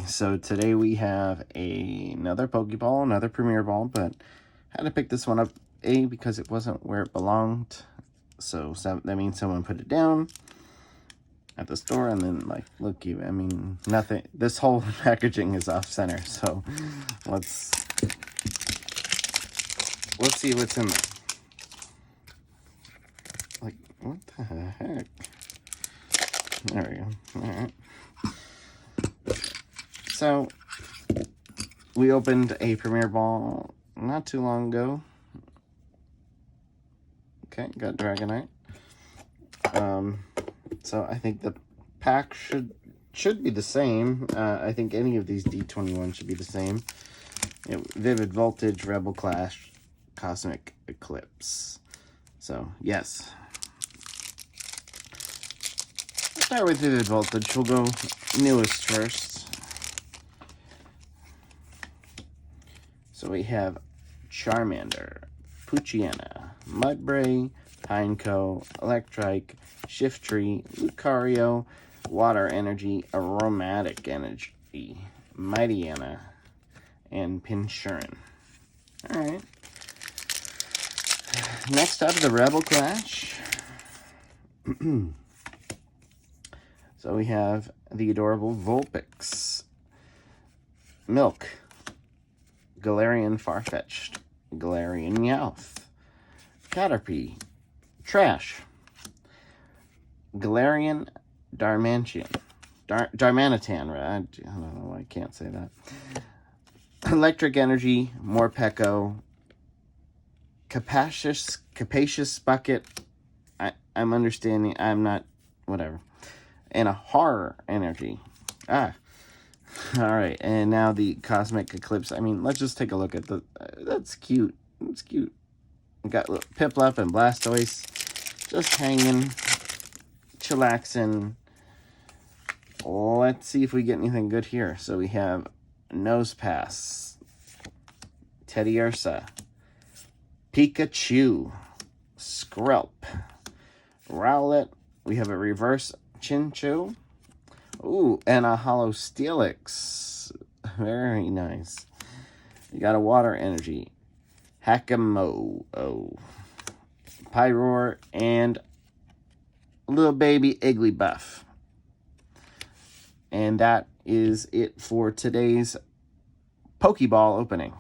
So today we have another Pokeball, another Premier Ball, but I had to pick this one up, because it wasn't where it belonged. So that means someone put it down at the store, and then, like, look, I mean, nothing. This whole packaging is off center, so let's see what's in there. Like, what the heck? There we go. All right. So we opened a Premier Ball not too long ago. Okay, got Dragonite. So I think the pack should be the same. I think any of these D21 should be the same. Vivid Voltage, Rebel Clash, Cosmic Eclipse. So, yes. Start with Vivid Voltage. We'll go newest first. So we have Charmander, Poochyena, Mudbray, Pineco, Electrike, Shiftry, Lucario, Water Energy, Aromatic Energy, Mightyena, and Pinshurin. Alright. Next up, the Rebel Clash. So we have the adorable Vulpix, Milk, Galarian Farfetch'd, Galarian Meowth, Caterpie, Trash, Galarian Darmanitan, I don't know why I can't say that. Electric Energy, Morpeko, Capacious Bucket, I'm understanding, I'm not, whatever. And a Horror Energy. Alright, and now the Cosmic Eclipse. I mean, let's just take a look at that's cute. It's cute. We got Piplup and Blastoise just hanging, chillaxing. Let's see if we get anything good here. So we have Nosepass, Teddiursa, Pikachu, Skrelp, Rowlet. We have a reverse Chinchou. Ooh, and a Hollow Steelix. Very nice. You got a Water Energy, Hakamo, Pyroar, and a little baby Igglybuff. And that is it for today's Pokeball opening.